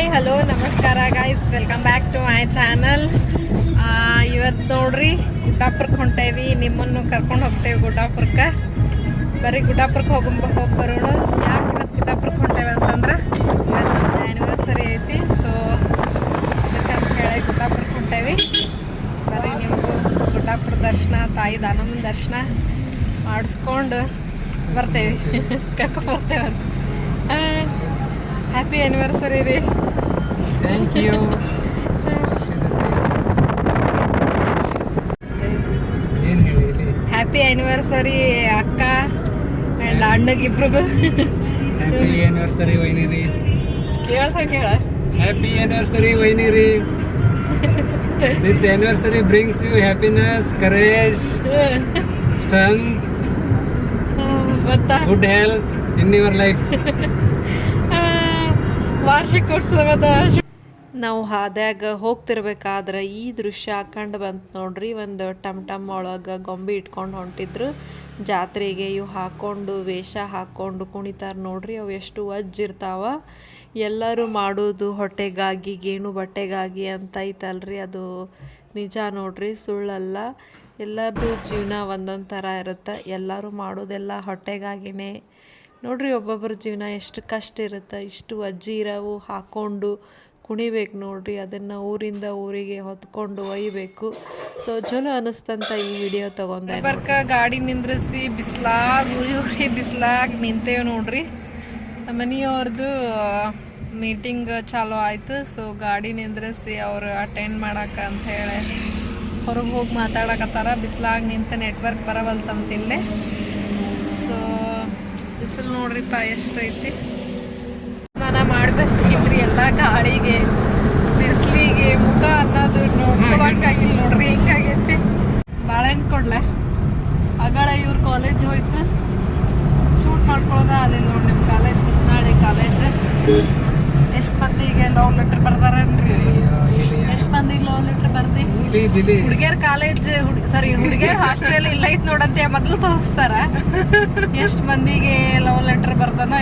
Hi hello ನಮಸ್ಕಾರ guys, welcome back to my channel. ಇವತ್ತು ನೋಡ್ರಿ ಗುಡ್ಡಾಪುರಕ್ಕೆ ಹೊಂಟೇವಿ. ನಿಮ್ಮನ್ನು ಕರ್ಕೊಂಡು ಹೋಗ್ತೇವೆ ಗುಡ್ಡಾಪುರಕ್ಕೆ. ಬರೀ ಗುಡ್ಡಾಪುರಕ್ಕೆ ಹೋಗಿ ಬರೋಣ. ಯಾಕೆ ಇವತ್ತು ಗುಡ್ಡಾಪುರಕ್ಕೆ ಹೊಂಟೇವೆ ಅಂತಂದ್ರೆ ಇವತ್ತು ನಮ್ದು ಆ್ಯನಿವರ್ಸರಿ ಐತಿ. ಸೊ ಅದಕ್ಕಂತ ಹೇಳಿ ಗುಡ್ಡಾಪುರಕ್ಕೆ ಹೊಂಟೇವಿ. ಬರೀ ನಿಮಗೂ ಗುಡ್ಡಾಪುರ ದರ್ಶನ, ತಾಯಿ ದಾನಮ್ಮನ ದರ್ಶನ ಮಾಡಿಸ್ಕೊಂಡು ಬರ್ತೇವೆ, ಕರ್ಕೊಂಡು ಬರ್ತೇವೆ. ಹ್ಯಾಪಿ ಆ್ಯನಿವರ್ಸರಿ ರೀ. Thank you. ಏನು ಹೇಳಿ? ಹ್ಯಾಪಿ ಆ್ಯನಿವರ್ಸರಿ ಅಕ್ಕ ಆ್ಯಂಡ್ ಅಣ್ಣಗಿಬ್ರಿಗೂ. ಹ್ಯಾಪಿ ಆ್ಯನಿವರ್ಸರಿ ವೈನಿರಿ. ಕೇಳ ಹ್ಯಾಪಿ ಆ್ಯನಿವರ್ಸರಿ ವೈನಿರಿ. This anniversary brings you happiness, courage, strength, good health in your life. ವಾರ್ಷಿಕೋತ್ಸವದ ನಾವು ಹಾದ್ಯಾಗ ಹೋಗ್ತಿರ್ಬೇಕಾದ್ರೆ ಈ ದೃಶ್ಯ ಕಂಡು ಬಂತು ನೋಡ್ರಿ. ಒಂದು ಟಮ್ ಒಳಗೆ ಗೊಂಬೆ ಇಟ್ಕೊಂಡು ಹೊಂಟಿದ್ರು ಜಾತ್ರೆಗೆ. ಇವು ಹಾಕ್ಕೊಂಡು ವೇಷ ಹಾಕ್ಕೊಂಡು ಕುಣಿತಾರೆ ನೋಡ್ರಿ. ಅವು ಎಷ್ಟು ವಜ್ಜಿರ್ತಾವ. ಎಲ್ಲರೂ ಮಾಡೋದು ಹೊಟ್ಟೆಗಾಗಿ, ಗೇಣು ಬಟ್ಟೆಗಾಗಿ ಅಂತ ಐತಲ್ರಿ. ಅದು ನಿಜ ನೋಡ್ರಿ, ಸುಳ್ಳಲ್ಲ. ಎಲ್ಲರದು ಜೀವನ ಒಂದೊಂದು ಥರ ಇರುತ್ತೆ. ಎಲ್ಲರೂ ಮಾಡೋದೆಲ್ಲ ಹೊಟ್ಟೆಗಾಗಿನೇ ನೋಡ್ರಿ. ಒಬ್ಬೊಬ್ಬರ ಜೀವನ ಎಷ್ಟು ಕಷ್ಟ ಇರುತ್ತೆ. ಇಷ್ಟು ಅಜ್ಜಿ ಇರೋವು ಹಾಕ್ಕೊಂಡು ಕುಣಿಬೇಕು ನೋಡ್ರಿ. ಅದನ್ನು ಊರಿಂದ ಊರಿಗೆ ಹೊತ್ಕೊಂಡು ಒಯ್ಯಬೇಕು. ಸೊ ಚಲೋ ಅನ್ನಿಸ್ತಂತ ಈ ವಿಡಿಯೋ ತೊಗೊಂಡೆ. ಬರ್ಕ ಗಾಡಿ ನಿಂದ್ರಿಸಿ ಉರಿ ಬಿಸ್ಲಾಗ ನಿಂತೇವೆ ನೋಡ್ರಿ. ನಮ್ಮ ಮನೆಯವ್ರದ್ದು ಮೀಟಿಂಗ್ ಚಾಲೂ ಆಯಿತು. ಸೊ ಗಾಡಿ ನಿಂದ್ರಿಸಿ ಅವರು ಅಟೆಂಡ್ ಮಾಡಕ್ಕೆ ಅಂತ ಹೇಳಿ ಹೊರಗೆ ಹೋಗಿ ಮಾತಾಡಕತ್ತಾರ. ಬಿಸ್ಲಾಗ ನಿಂತ ನೆಟ್ವರ್ಕ್ ಬರವಲ್ತಂತಿಲ್ಲೇ. ಸೊ ಬಿಸಿಲು ನೋಡ್ರಿಪ್ಪ ಎಷ್ಟೈತಿ. ಸ್ನಾನ ಮಾಡ್ಬೇಕಿಲ್ರಿ. ಎಲ್ಲ ಗಾಳಿಗೆ ಬಿಸಿಲಿಗೆ ಮುಖ ಅನ್ನೋದು ನೋಡ್ಕೊಳಕ್ಕಾಗಿಲ್ಲ ನೋಡ್ರಿ. ಹಿಂಗಾಗೈತಿ. ಬಾಳೆಹಣ್ಣು ಕೊಡ್ಲೆ ಆಗಳ ಇವ್ರ ಕಾಲೇಜ್ ಹೋಯ್ತು. ಶೂಟ್ ಮಾಡ್ಕೊಳ್ಳೋದ ಅಲ್ಲಿಲ್ಲ ನೋಡಿ ನಿಮ್ಮ ಕಾಲೇಜ್. ನಾಳೆ ಕಾಲೇಜ್ ಎಷ್ಟು ಮಂದಿಗೆ ಲವ್ ಲೆಟರ್ ಬರ್ದಾರನ್ರಿ? ಎಷ್ಟು ಮಂದಿಗೆ ಲವ್ ಲೆಟರ್ ಬರ್ದಿ? ಹುಡುಗಿಯರ್ ಕಾಲೇಜ್ ಹುಡುಗಿಯರ್ ಹಾಸ್ಟೆಲ್ ಇಲ್ಲ ಐತ್ ನೋಡಂತೆ ಮೊದಲು ತೋರಿಸ್ತಾರ. ಎಷ್ಟು ಮಂದಿಗೆ ಲವ್ ಲೆಟರ್ ಬರ್ದಾನೋ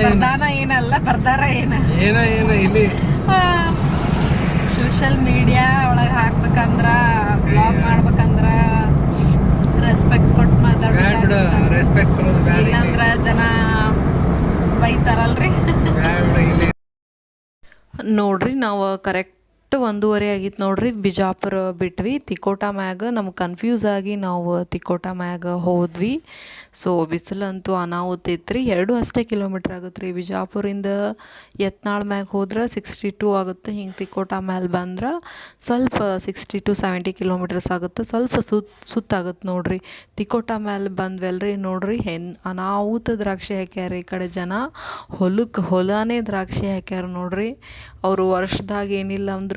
ಬರ್ದಾನ ಏನಲ್ಲ ಬರ್ದಾರ ಸೋಷಿಯಲ್ ಮೀಡಿಯಾ ಒಳಗೆ ಹಾಕ್ಬೇಕಂದ್ರ, ಬ್ಲಾಗ್ ಮಾಡ್ಬೇಕಂದ್ರ ರೆಸ್ಪೆಕ್ಟ್ ಕೊಟ್ಟು ಮಾತಾಡ್ಬೇಕು. ಇಲ್ಲಂದ್ರ ಜನ ಬೈತಾರಲ್ರಿ. ನೋಡ್ರಿ ನಾವು ಕರೆಕ್ಟ್ 1:30 ಆಗಿತ್ತು ನೋಡ್ರಿ. ಬಿಜಾಪುರ ಬಿಟ್ವಿ. ತಿಕೋಟ ಮ್ಯಾಗ ನಮ್ಗೆ ಕನ್ಫ್ಯೂಸ್ ಆಗಿ ನಾವು ತಿಕೋಟ ಮ್ಯಾಗ ಹೋದ್ವಿ. ಸೊ ಬಿಸಿಲಂತೂ ಅನಾಹುತ ಇತ್ತು. 2 ಅಷ್ಟೇ ಕಿಲೋಮೀಟ್ರ್ ಆಗುತ್ತೆ ರೀ. ಬಿಜಾಪುರಿಂದ ಯತ್ನಾಳ್ ಮ್ಯಾಗ ಹೋದ್ರೆ 62 ಆಗುತ್ತೆ. ಹಿಂಗೆ ತಿಕೋಟ ಮ್ಯಾಲೆ ಬಂದ್ರೆ ಸ್ವಲ್ಪ 60 to 70 ಕಿಲೋಮೀಟರ್ಸ್ ಆಗುತ್ತೆ. ಸ್ವಲ್ಪ ಸುತ್ತಾಗುತ್ತೆ ನೋಡ್ರಿ. ತಿಕೋಟ ಮ್ಯಾಲೆ ಬಂದ್ವಲ್ರಿ ನೋಡ್ರಿ. ಅನಾಹುತ ದ್ರಾಕ್ಷಿ ಹಾಕ್ಯಾರ. ಈ ಕಡೆ ಜನ ಹೊಲನೇ ದ್ರಾಕ್ಷಿ ಹಾಕ್ಯಾರ ನೋಡ್ರಿ. ಅವರು ವರ್ಷದಾಗ ಏನಿಲ್ಲ ಅಂದ್ರೂ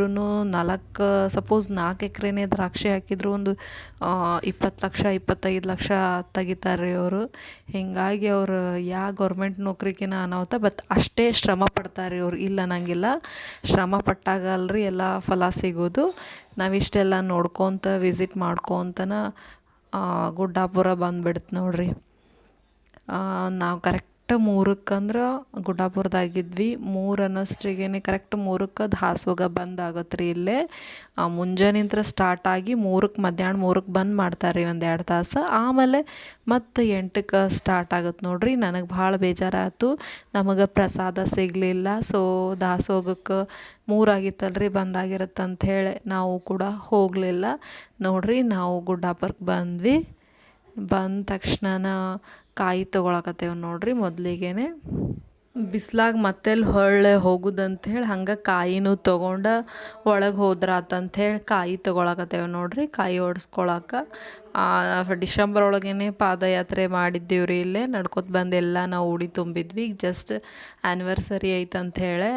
4 ಎಕರೆನೇ ದ್ರಾಕ್ಷಿ ಹಾಕಿದ್ರು ಒಂದು 20 ಲಕ್ಷ 25 ಲಕ್ಷ ತೆಗಿತಾರೆ ಅವರು. ಹೀಗಾಗಿ ಅವರು ಗೌರ್ಮೆಂಟ್ ನೌಕರಿಗಿನ ಅನಾಹುತ. ಬಟ್ ಅಷ್ಟೇ ಶ್ರಮ ಪಡ್ತಾರೆ ಅವ್ರು, ಇಲ್ಲ ಅನ್ನಂಗಿಲ್ಲ. ಶ್ರಮ ಪಟ್ಟಾಗಲ್ರಿ ಎಲ್ಲ ಫಲ ಸಿಗೋದು. ನಾವಿಷ್ಟೆಲ್ಲ ನೋಡ್ಕೊತ ವಿಸಿಟ್ ಮಾಡ್ಕೊತನ ಗುಡ್ಡಾಪುರ ಬಂದುಬಿಡ್ತು ನೋಡ್ರಿ. ನಾವು ಕರೆಕ್ಟ್ 3ಕ್ಕೆ ಅಂದ್ರೆ ಗುಡ್ಡಾಪುರದಾಗಿದ್ವಿ. 3 ಅನ್ನೋಷ್ಟಿಗೆ ಕರೆಕ್ಟ್ 3ಕ್ಕೆ ದಾಸೋಗ ಬಂದ್ ಆಗತ್ತೆ ರೀ. ಇಲ್ಲೇ ಮುಂಜಾನಿಂದ ಸ್ಟಾರ್ಟ್ ಆಗಿ ಮಧ್ಯಾಹ್ನ 3ಕ್ಕೆ ಬಂದ್ ಮಾಡ್ತಾರೆ ರೀ, 1-2 ತಾಸು. ಆಮೇಲೆ ಮತ್ತು 8ಕ್ಕೆ ಸ್ಟಾರ್ಟ್ ಆಗುತ್ತೆ ನೋಡ್ರಿ. ನನಗೆ ಭಾಳ ಬೇಜಾರಾಯ್ತು, ನಮಗೆ ಪ್ರಸಾದ ಸಿಗಲಿಲ್ಲ. ಸೊ ದಾಸೋಗಕ್ಕೆ 3 ಆಗಿತ್ತಲ್ರಿ, ಬಂದಾಗಿರುತ್ತೆ ಅಂಥೇಳಿ ನಾವು ಕೂಡ ಹೋಗಲಿಲ್ಲ ನೋಡ್ರಿ. ನಾವು ಗುಡ್ಡಾಪುರಕ್ಕೆ ಬಂದ್ವಿ. ಬಂದ ತಕ್ಷಣ ಕಾಯಿ ತೊಗೊಳಕತ್ತೇವೆ ನೋಡ್ರಿ. ಮೊದಲಿಗೆ ಬಿಸ್ಲಾಗ ಮತ್ತೆಲ್ಲಿ ಹೊಳ್ಳೆ ಹೋಗುದಂಥೇಳಿ ಹಂಗೆ ಕಾಯಿನೂ ತೊಗೊಂಡು ಒಳಗೆ ಹೋದ್ರಾತಂಥೇಳಿ ಕಾಯಿ ತೊಗೊಳಕತ್ತೇವೆ ನೋಡ್ರಿ. ಕಾಯಿ ಓಡಿಸ್ಕೊಳಕ್ಕೆ ಡಿಸೆಂಬರ್ ಒಳಗೇ ಪಾದಯಾತ್ರೆ ಮಾಡಿದ್ದೀವಿ ರೀ. ಇಲ್ಲೇ ನಡ್ಕೊತ ಬಂದೆಲ್ಲ ನಾವು ಉಡಿ ತುಂಬಿದ್ವಿ. ಈಗ ಜಸ್ಟ್ ಆ್ಯನಿವರ್ಸರಿ ಐತಂಥೇಳಿ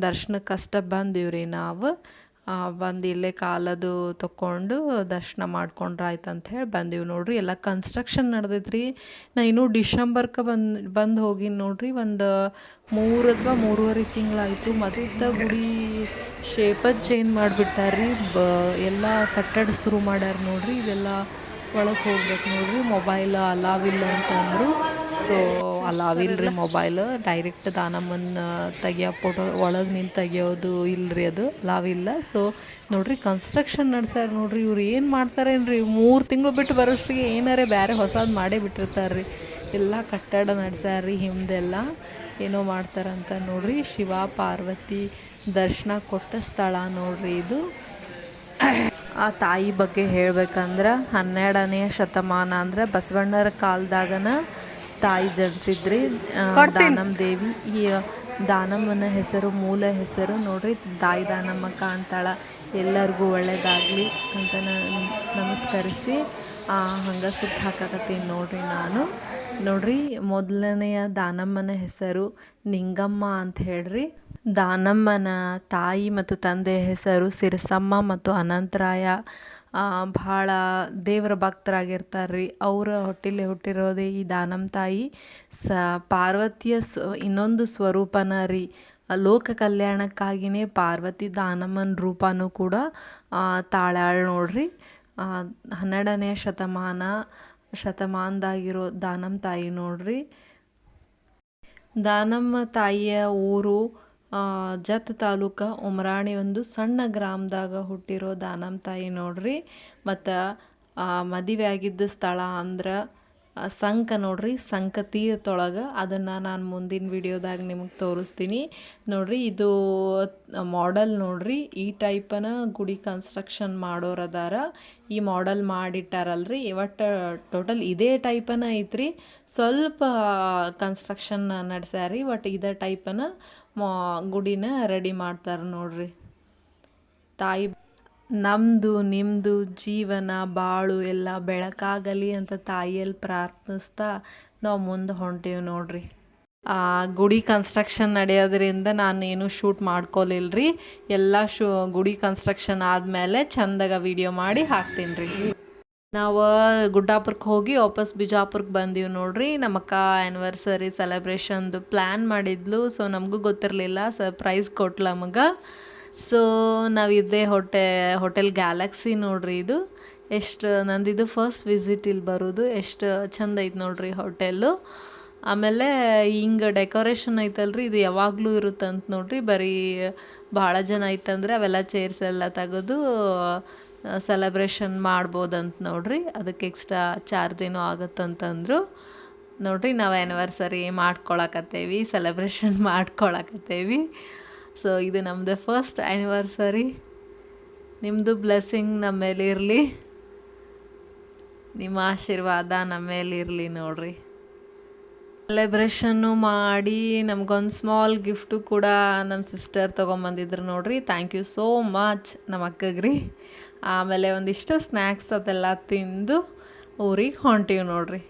ದರ್ಶನಕ್ಕಷ್ಟೇ ಬಂದೀವಿ ರೀ ನಾವು. ಬಂದು ಇಲ್ಲೇ ಕಾಲದು ತೊಗೊಂಡು ದರ್ಶನ ಮಾಡ್ಕೊಂಡ್ರೆ ಆಯ್ತು ಅಂಥೇಳಿ ಬಂದೀವಿ ನೋಡ್ರಿ. ಎಲ್ಲ ಕನ್ಸ್ಟ್ರಕ್ಷನ್ ನಡೆದೈತೆ ರೀ. ನಾ ಇನ್ನೂ ಡಿಸೆಂಬರ್ಗೆ ಬಂದು ಹೋಗಿ ನೋಡ್ರಿ. ಒಂದು 3 ಅಥವಾ 3.5 ತಿಂಗಳಾಯಿತು. ಮತ್ತು ಗುಡಿ ಶೇಪದ್ ಚೇಂಜ್ ಮಾಡಿಬಿಟ್ಟಾರ್ರಿ. ಎಲ್ಲ ಕಟ್ಟಡ ಶುರು ಮಾಡ್ಯಾರ ನೋಡ್ರಿ. ಇದೆಲ್ಲ ಒಳಗೆ ಹೋಗ್ಬೇಕು ನೋಡ್ರಿ. ಮೊಬೈಲ್ ಅಲಾವಿಲ್ಲ ಅಂತಂದರು. ಸೊ ಅಲಾವಿಲ್ರಿ ಮೊಬೈಲ್ ಡೈರೆಕ್ಟ್ ದಾನಮ್ಮನ ತೆಗಿಯೋ ಫೋಟೋ ಒಳಗೆ ನಿಂತು ತೆಗಿಯೋದು ಇಲ್ಲರಿ, ಅದು ಅಲಾವಿಲ್ಲ. ಸೊ ನೋಡಿರಿ ಕನ್ಸ್ಟ್ರಕ್ಷನ್ ನಡ್ಸ್ಯಾರ ನೋಡಿರಿ. ಇವ್ರು ಏನು ಮಾಡ್ತಾರೇನ್ರಿ, 3 ತಿಂಗಳು ಬಿಟ್ಟು ಬರೋಷ್ಟಿಗೆ ಏನಾರೇ ಬೇರೆ ಹೊಸದು ಮಾಡೇ ಬಿಟ್ಟಿರ್ತಾರೆ ರೀ. ಎಲ್ಲ ಕಟ್ಟಡ ನಡ್ಸ್ಯಾರ ಹಿಂದೆಲ್ಲ ಏನೋ ಮಾಡ್ತಾರಂತ ನೋಡ್ರಿ. ಶಿವ ಪಾರ್ವತಿ ದರ್ಶನ ಕೊಟ್ಟ ಸ್ಥಳ ನೋಡ್ರಿ ಇದು. ಆ ತಾಯಿ ಬಗ್ಗೆ ಹೇಳ್ಬೇಕಂದ್ರೆ 12ನೇ ಶತಮಾನ ಅಂದ್ರೆ ಬಸವಣ್ಣರ ಕಾಲದಾಗನ ತಾಯಿ ಜನಿಸಿದ್ರಿ ದಾನಮ್ಮ ದೇವಿ. ಈ ದಾನಮ್ಮನ ಹೆಸರು, ಮೂಲ ಹೆಸರು ನೋಡ್ರಿ ತಾಯಿ ದಾನಮ್ಮ ಕಾಣ್ತಾಳ. ಎಲ್ಲರಿಗೂ ಒಳ್ಳೇದಾಗಲಿ ಅಂತ ನಮಸ್ಕರಿಸಿ ಹಂಗೆ ಸುತ್ತ ಹಾಕಕತ್ತೀನಿ ನೋಡ್ರಿ ನಾನು. ನೋಡ್ರಿ ಮೊದಲನೆಯ ದಾನಮ್ಮನ ಹೆಸರು ನಿಂಗಮ್ಮ ಅಂತ ಹೇಳ್ರಿ. ದಾನಮ್ಮನ ತಾಯಿ ಮತ್ತು ತಂದೆಯ ಹೆಸರು ಸಿರಸಮ್ಮ ಮತ್ತು ಅನಂತರಾಯ. ಭಾಳ ದೇವರ ಭಕ್ತರಾಗಿರ್ತಾರೆ ರೀ. ಅವರ ಹೊಟ್ಟೆಲಿ ಹುಟ್ಟಿರೋದೇ ಈ ದಾನಮ್ಮ ತಾಯಿ. ಪಾರ್ವತಿಯ ಇನ್ನೊಂದು ಸ್ವರೂಪನ ರೀ. ಲೋಕ ಕಲ್ಯಾಣಕ್ಕಾಗಿಯೇ ಪಾರ್ವತಿ ದಾನಮ್ಮನ ರೂಪನೂ ಕೂಡ ತಾಳ್ಯಾಳ ನೋಡ್ರಿ. 12ನೇ ಶತಮಾನದಾಗಿರೋ ದಾನಮ್ಮ ತಾಯಿ ನೋಡ್ರಿ. ದಾನಮ್ಮ ತಾಯಿಯ ಊರು ಜತ್ ತಾಲೂಕು ಉಮರಾಣಿ ಒಂದು ಸಣ್ಣ ಗ್ರಾಮದಾಗ ಹುಟ್ಟಿರೋ ದಾನಮ್ಮ ತಾಯಿ ನೋಡ್ರಿ. ಮತ್ತು ಮದುವೆ ಆಗಿದ್ದ ಸ್ಥಳ ಅಂದ್ರೆ ಸಂಕ ನೋಡ್ರಿ, ಸಂಕ ತೀರದೊಳಗೆ. ಅದನ್ನು ನಾನು ಮುಂದಿನ ವಿಡಿಯೋದಾಗ ನಿಮಗೆ ತೋರಿಸ್ತೀನಿ ನೋಡ್ರಿ. ಇದು ಮಾಡೆಲ್ ನೋಡ್ರಿ. ಈ ಟೈಪನ ಗುಡಿ ಕನ್ಸ್ಟ್ರಕ್ಷನ್ ಮಾಡೋರು ಅದಾರ. ಈ ಮಾಡೆಲ್ ಮಾಡಿಟ್ಟಾರಲ್ರಿ. ಒಟ್ಟು ಟೋಟಲ್ ಇದೇ ಟೈಪನ ಐತ್ರಿ. ಸ್ವಲ್ಪ ಕನ್ಸ್ಟ್ರಕ್ಷನ್ ನಡೆಸ್ಯಾರಿ. ಒಟ್ಟು ಇದೇ ಟೈಪನ ಗುಡಿನ ರೆಡಿ ಮಾಡ್ತಾರೆ ನೋಡ್ರಿ. ತಾಯಿ ನಮ್ಮದು ನಿಮ್ಮದು ಜೀವನ ಬಾಳು ಎಲ್ಲ ಬೆಳಕಾಗಲಿ ಅಂತ ತಾಯಿಯಲ್ಲಿ ಪ್ರಾರ್ಥಿಸ್ತಾ ನಾವು ಮುಂದೆ ಹೊಂಟೇವಿ ನೋಡ್ರಿ. ಗುಡಿ ಕನ್ಸ್ಟ್ರಕ್ಷನ್ ನಡೆಯೋದ್ರಿಂದ ನಾನು ಏನು ಶೂಟ್ ಮಾಡ್ಕೊಲಿಲ್ರಿ. ಎಲ್ಲ ಗುಡಿ ಕನ್ಸ್ಟ್ರಕ್ಷನ್ ಆದಮೇಲೆ ಚಂದಾಗ ವಿಡಿಯೋ ಮಾಡಿ ಹಾಕ್ತೀನಿ ರೀ. ನಾವು ಗುಡ್ಡಾಪುರಕ್ಕೆ ಹೋಗಿ ವಾಪಸ್ ಬಿಜಾಪುರಕ್ಕೆ ಬಂದೀವಿ ನೋಡ್ರಿ. ನಮ್ಮಕ್ಕ ಆ್ಯನಿವರ್ಸರಿ ಸೆಲೆಬ್ರೇಷನ್ದು ಪ್ಲ್ಯಾನ್ ಮಾಡಿದ್ಲು. ಸೊ ನಮಗೂ ಗೊತ್ತಿರಲಿಲ್ಲ, ಸರ್ಪ್ರೈಸ್ ಕೊಟ್ಲು ನಮಗೆ. ಸೊ ನಾವಿದ್ದೆ ಹೋಟೆಲ್ ಗ್ಯಾಲಕ್ಸಿ ನೋಡ್ರಿ. ಇದು ಎಷ್ಟು ನಂದಿದು ಫಸ್ಟ್ ವಿಸಿಟ್ ಇಲ್ಲಿ ಬರೋದು. ಎಷ್ಟು ಚಂದ ಐತೆ ನೋಡ್ರಿ ಹೋಟೆಲ್ಲು. ಆಮೇಲೆ ಹಿಂಗೆ ಡೆಕೋರೇಷನ್ ಐತಲ್ರಿ, ಇದು ಯಾವಾಗಲೂ ಇರುತ್ತಂತ ನೋಡ್ರಿ. ಬರೀ ಭಾಳ ಜನ ಐತಂದ್ರೆ ಅವೆಲ್ಲ ಚೇರ್ಸ್ ಎಲ್ಲ ತೆಗೆದು ಸೆಲೆಬ್ರೇಷನ್ ಮಾಡ್ಬೋದಂತ ನೋಡ್ರಿ. ಅದಕ್ಕೆ ಎಕ್ಸ್ಟ್ರಾ ಚಾರ್ಜ್ ಏನೋ ಆಗುತ್ತಂತಂದರು ನೋಡ್ರಿ. ನಾವು ಆ್ಯನಿವರ್ಸರಿ ಮಾಡ್ಕೊಳಕತ್ತೇವಿ, ಸೆಲೆಬ್ರೇಷನ್ ಮಾಡ್ಕೊಳಕತ್ತೇವಿ. ಸೊ ಇದು ನಮ್ಮದು ಫಸ್ಟ್ ಆ್ಯನಿವರ್ಸರಿ. ನಿಮ್ಮದು ಬ್ಲೆಸ್ಸಿಂಗ್ ನಮ್ಮ ಮೇಲೆ ಇರಲಿ, ನಿಮ್ಮ ಆಶೀರ್ವಾದ ನಮ್ಮ ಮೇಲೆ ಇರಲಿ ನೋಡ್ರಿ. ಸೆಲೆಬ್ರೇಷನ್ನು ಮಾಡಿ ನಮಗೊಂದು ಸ್ಮಾಲ್ ಗಿಫ್ಟು ಕೂಡ ನಮ್ಮ ಸಿಸ್ಟರ್ ತೊಗೊಂಬಂದಿದ್ರು ನೋಡ್ರಿ. ಥ್ಯಾಂಕ್ ಯು ಸೋ ಮಚ್ ನಮ್ಮ ಅಕ್ಕಗ್ರಿ. ಆಮೇಲೆ ಒಂದಿಷ್ಟು ಸ್ನ್ಯಾಕ್ಸ್ ಅದೆಲ್ಲ ತಿಂದು ಊರಿಗೆ ಹೊಂಟೀವಿ ನೋಡ್ರಿ.